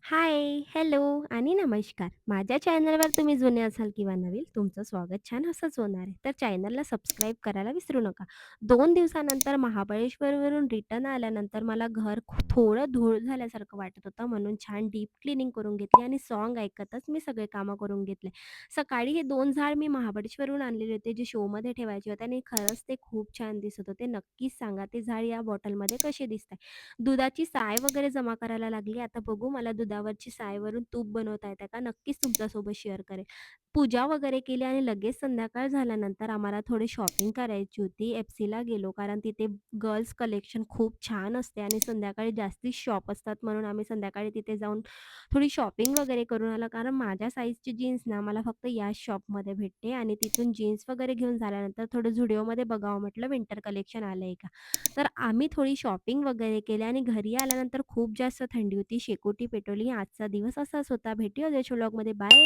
हाय, hello आणि नमस्कार. माझ्या चॅनलवर तुम्ही जुने असाल किंवा नवीन, तुमचं स्वागत छान असंच होणार आहे. तर चॅनलला सबस्क्राईब करायला विसरू नका. 2 दिवसानंतर महाबळेश्वरवरून रिटर्न आल्यानंतर मला घर थोडं धूळ झाल्यासारखं वाटत होतं, म्हणून छान डीप क्लीनिंग करून घेतली आणि सॉन्ग ऐकतच मी सगळे कामं करून घेतले. सकाळी हे 2 झाड मी महाबळेश्वरहून आणलेले होते, जे शोमध्ये ठेवायचे होते आणि खरंच ते खूप छान दिसत होते. नक्कीच सांगा ते झाड या बॉटलमध्ये कसे दिसताय? दुधाची साय वगैरे जमा करायला लागली. आता बघू मला दुधावरची सायवरून तूप बनवता येतं का? नक्कीच तुमच्यासोबत शेअर करेल. पूजा वगैरे केली आणि लगेच संध्याकाळ झाल्यानंतर आम्हाला थोडी शॉपिंग करायची होती. एफसीला गेलो कारण तिथे गर्ल्स कलेक्शन खूप छान असते आणि संध्याकाळी जास्ती शॉप असतात म्हणून आम्ही संध्याकाळी तिथे जाऊन थोडी शॉपिंग वगैरे करून आलो. कारण माझ्या साइजची जीन्स ना मला फक्त याच शॉपमध्ये भेटते आणि तिथून जीन्स वगैरे घेऊन झाल्यानंतर थोडं Zudioमध्ये बघावं म्हटलं विंटर कलेक्शन आलंय का? तर आम्ही थोडी शॉपिंग वगैरे केली आणि घरी आल्यानंतर खूप जास्त थंडी होती. शेकोटी पेटवली. आजचा दिवस असाच होता. भेटूया उद्याच्या व्लॉगमध्ये. बाय.